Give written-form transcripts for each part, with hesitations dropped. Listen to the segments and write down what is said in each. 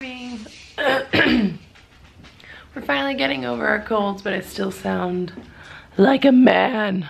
We're finally getting over our colds, but I still sound like a man.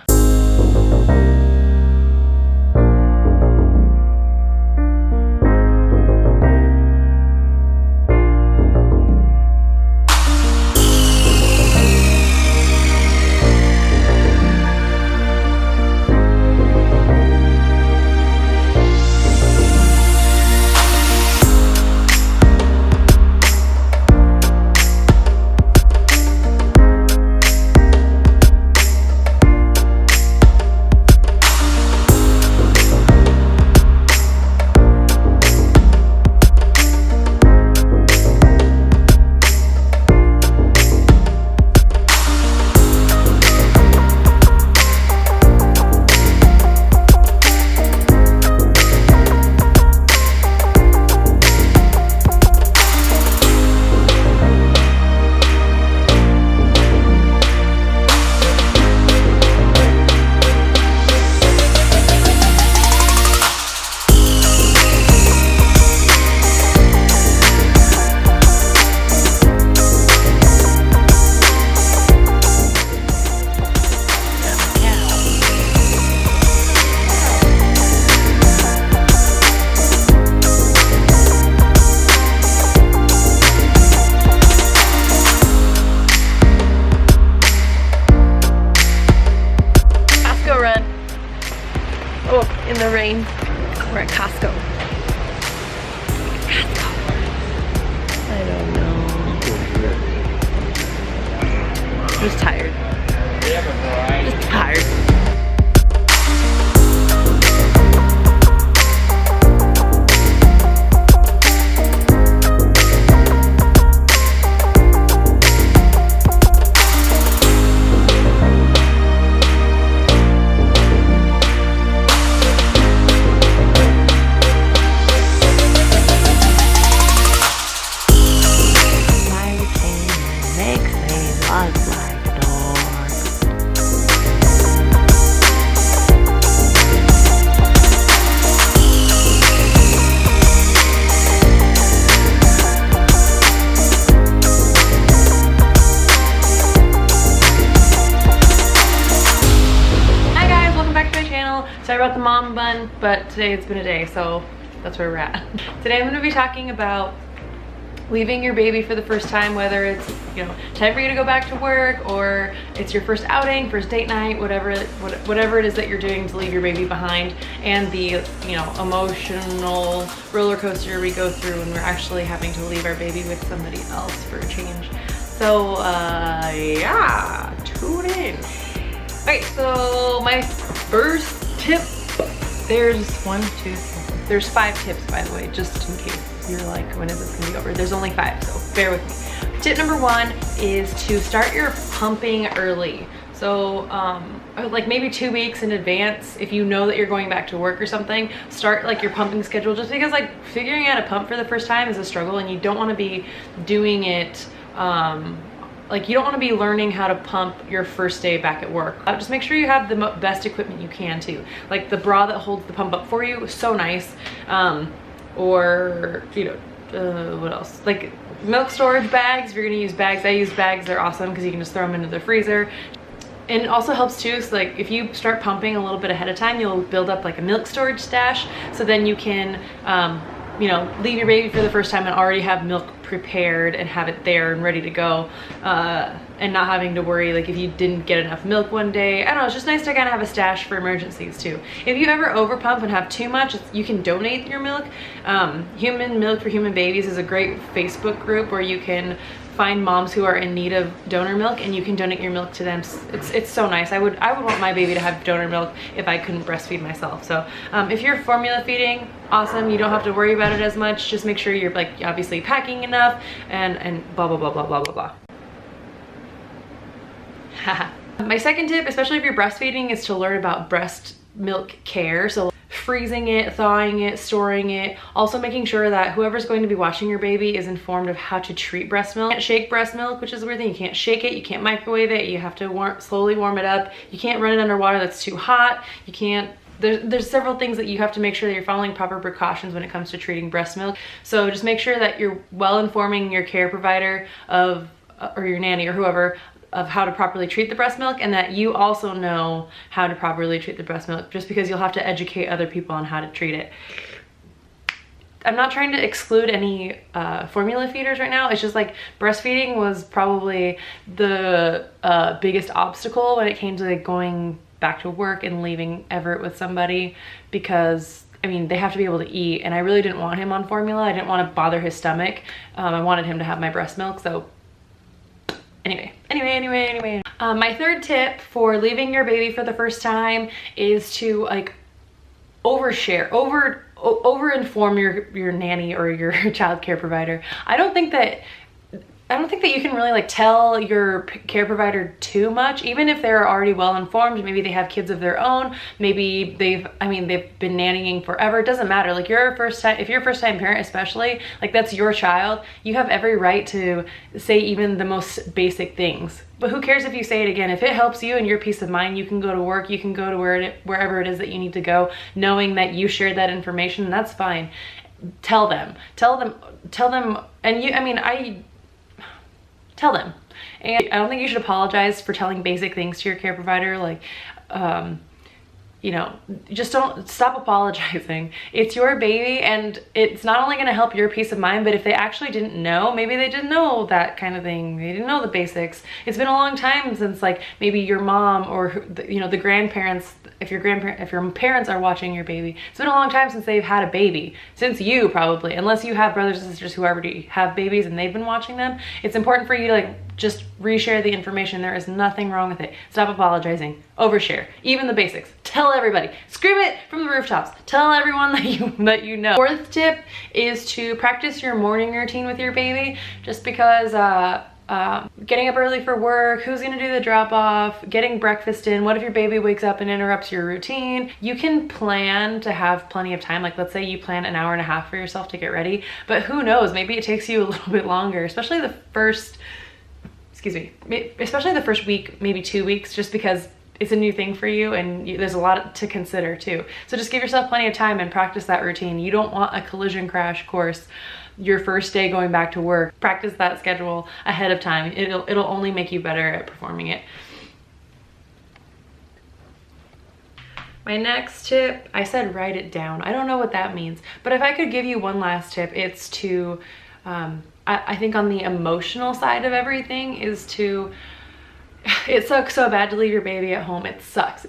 In the rain, we're at Costco. I don't know. Just tired. Just tired. Sorry about the mom bun, but today it's been a day, so that's where we're at. Today I'm going to be talking about leaving your baby for the first time, whether it's, time for you to go back to work, or it's your first outing, first date night, whatever it is that you're doing to leave your baby behind, and the, emotional roller coaster we go through when we're actually having to leave our baby with somebody else for a change. So, yeah, tune in. Okay, so my first tip, there's 5 tips, by the way, just in case you're like, when is this gonna be over? There's only 5, so bear with me. Tip number 1 is to start your pumping early. So like maybe 2 weeks in advance, if you know that you're going back to work or something, start like your pumping schedule, just because like figuring out a pump for the first time is a struggle, and you don't want to be doing it like, you don't want to be learning how to pump your first day back at work. Just make sure you have the best equipment you can too. Like the bra that holds the pump up for you is so nice. Or, what else? Like milk storage bags, if you're gonna use bags. I use bags, they're awesome because you can just throw them into the freezer. And it also helps too, so like if you start pumping a little bit ahead of time, you'll build up like a milk storage stash, so then you can leave your baby for the first time and already have milk prepared and have it there and ready to go, and not having to worry like if you didn't get enough milk one day. I don't know, it's just nice to kind of have a stash for emergencies too. If you ever overpump and have too much, you can donate your milk. Human Milk for Human Babies is a great Facebook group where you can find moms who are in need of donor milk, and you can donate your milk to them. It's so nice. I would want my baby to have donor milk if I couldn't breastfeed myself. So if you're formula feeding, awesome, you don't have to worry about it as much. Just make sure you're like obviously packing enough and blah blah blah blah blah blah blah. My second tip, especially if you're breastfeeding, is to learn about breast milk care. So freezing it, thawing it, storing it. Also making sure that whoever's going to be watching your baby is informed of how to treat breast milk. You can't shake breast milk, which is a weird thing. You can't shake it, you can't microwave it, you have to slowly warm it up. You can't run it under water that's too hot. You can't there's several things that you have to make sure that you're following proper precautions when it comes to treating breast milk. So just make sure that you're well informing your care provider of, or your nanny or whoever, of how to properly treat the breast milk, and that you also know how to properly treat the breast milk, just because you'll have to educate other people on how to treat it. I'm not trying to exclude any formula feeders right now. It's just like breastfeeding was probably the biggest obstacle when it came to like going back to work and leaving Everett with somebody, because I mean, they have to be able to eat, and I really didn't want him on formula. I didn't want to bother his stomach. I wanted him to have my breast milk. So anyway. My third tip for leaving your baby for the first time is to like overshare, over inform your nanny or your child care provider. I don't think that you can really like tell your care provider too much, even if they're already well informed. Maybe they have kids of their own. Maybe they've been nannying forever. It doesn't matter. Like if you're a first time parent, especially, like that's your child. You have every right to say even the most basic things. But who cares if you say it again? If it helps you and your peace of mind, you can go to work, you can go to wherever it is that you need to go, knowing that you shared that information, and that's fine. Tell them, and tell them. And I don't think you should apologize for telling basic things to your care provider. Like, you know, just don't stop apologizing. It's your baby, and it's not only going to help your peace of mind, but if they actually didn't know, maybe they didn't know that kind of thing. They didn't know the basics. It's been a long time since like maybe your mom or, you know, the grandparents, if your parents are watching your baby, it's been a long time since they've had a baby, since you probably, unless you have brothers and sisters who already have babies and they've been watching them. It's important for you to like just reshare the information. There is nothing wrong with it. Stop apologizing. Overshare. Even the basics. Tell everybody. Scream it from the rooftops. Tell everyone that you know. Fourth tip is to practice your morning routine with your baby. Just because getting up early for work, who's gonna do the drop off, getting breakfast in, what if your baby wakes up and interrupts your routine? You can plan to have plenty of time. Like let's say you plan an hour and a half for yourself to get ready, but who knows, maybe it takes you a little bit longer, especially the first week, maybe 2 weeks, just because it's a new thing for you and there's a lot to consider too. So just give yourself plenty of time and practice that routine. You don't want a collision crash course your first day going back to work. Practice that schedule ahead of time. It'll only make you better at performing it. My next tip, I said write it down. I don't know what that means, but if I could give you one last tip, it's to, I think on the emotional side of everything is to, it sucks so bad to leave your baby at home. It sucks.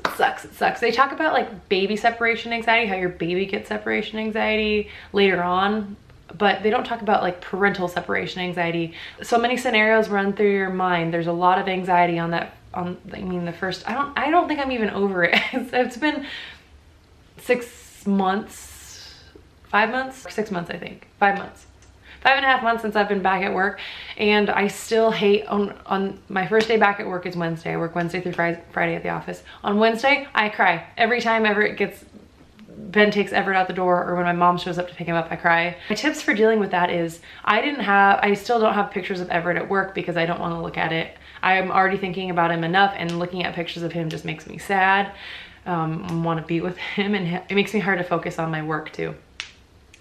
They talk about like baby separation anxiety, how your baby gets separation anxiety later on, but they don't talk about like parental separation anxiety. So many scenarios run through your mind. There's a lot of anxiety on that. The first, I don't think I'm even over it. It's been 6 months, 5 months, 6 months, I think, 5 months. 5.5 months since I've been back at work, and I still hate on my first day back at work is Wednesday. I work Wednesday through Friday at the office. On Wednesday, I cry. Every time Ben takes Everett out the door, or when my mom shows up to pick him up, I cry. My tips for dealing with that is I still don't have pictures of Everett at work because I don't want to look at it. I'm already thinking about him enough, and looking at pictures of him just makes me sad. I want to be with him, and it makes me hard to focus on my work too.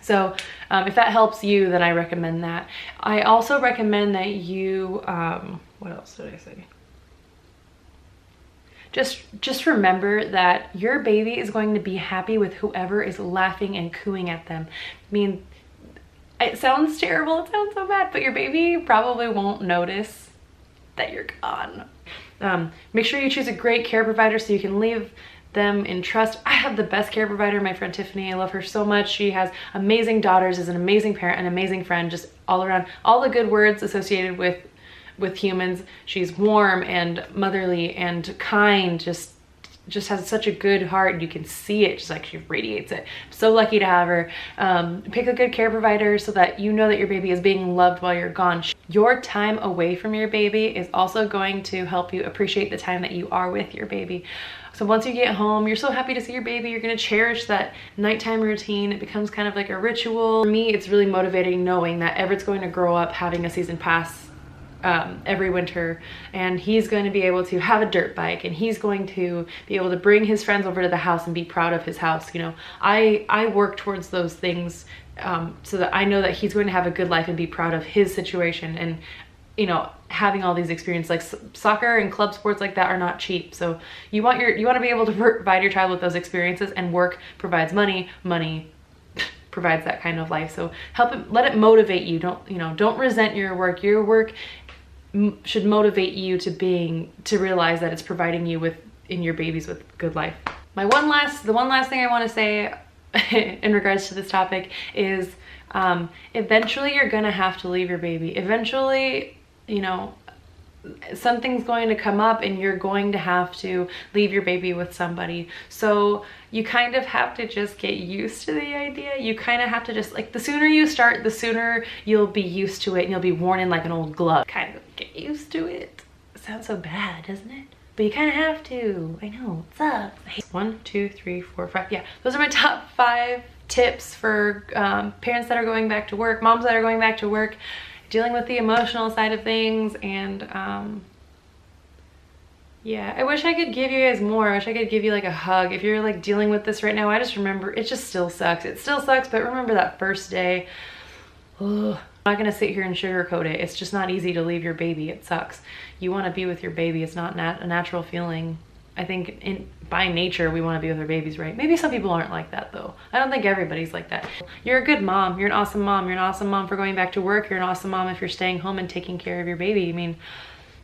So if that helps you, then I recommend that. I also recommend that you, what else did I say? Just remember that your baby is going to be happy with whoever is laughing and cooing at them. I mean, it sounds terrible, it sounds so bad, but your baby probably won't notice that you're gone. Make sure you choose a great care provider so you can leave them in trust. I have the best care provider, my friend Tiffany. I love her so much. She has amazing daughters, is an amazing parent, an amazing friend, just all around, all the good words associated with humans. She's warm and motherly and kind, just has such a good heart. You can see it, just like she radiates it. I'm so lucky to have her. Pick a good care provider so that you know that your baby is being loved while you're gone. Your time away from your baby is also going to help you appreciate the time that you are with your baby. So once you get home, you're so happy to see your baby, you're gonna cherish that nighttime routine. It becomes kind of like a ritual. For me, it's really motivating knowing that Everett's going to grow up having a season pass every winter, and he's going to be able to have a dirt bike, and he's going to be able to bring his friends over to the house and be proud of his house. You know, I work towards those things so that I know that he's going to have a good life and be proud of his situation. And you know, having all these experiences, like soccer and club sports like that, are not cheap. So you want to be able to provide your child with those experiences, and work provides money, money provides that kind of life. So help it, let it motivate you. Don't resent your work. Your work should motivate you to realize that it's providing you in your babies with good life. The one last thing I want to say in regards to this topic is eventually you're gonna have to leave your baby. Eventually, you know, something's going to come up and you're going to have to leave your baby with somebody. So you kind of have to just get used to the idea. You kind of have to just, like, the sooner you start, the sooner you'll be used to it, and you'll be worn in like an old glove. Kind of get used to it. It sounds so bad, doesn't it? But you kind of have to. I know, it sucks. 1, 2, 3, 4, 5. Yeah, those are my top 5 tips for parents that are going back to work, moms that are going back to work, dealing with the emotional side of things. And yeah, I wish I could give you guys more. I wish I could give you like a hug. If you're like dealing with this right now, I just remember, it just still sucks. It still sucks, but remember that first day. Ugh. I'm not gonna sit here and sugarcoat it. It's just not easy to leave your baby. It sucks. You wanna be with your baby. It's not a natural feeling. I think by nature, we wanna be with our babies, right? Maybe some people aren't like that though. I don't think everybody's like that. You're a good mom. You're an awesome mom. You're an awesome mom for going back to work. You're an awesome mom if you're staying home and taking care of your baby. I mean,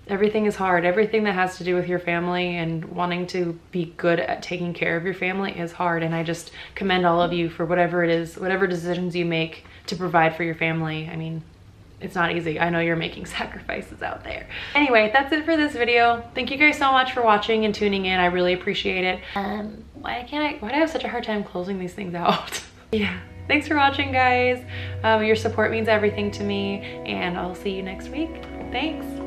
everything is hard. Everything that has to do with your family and wanting to be good at taking care of your family is hard. And I just commend all of you for whatever it is, whatever decisions you make to provide for your family. I mean, it's not easy. I know you're making sacrifices out there. Anyway, that's it for this video. Thank you guys so much for watching and tuning in. I really appreciate it. Why do I have such a hard time closing these things out? Yeah. Thanks for watching, guys. Your support means everything to me, and I'll see you next week. Thanks.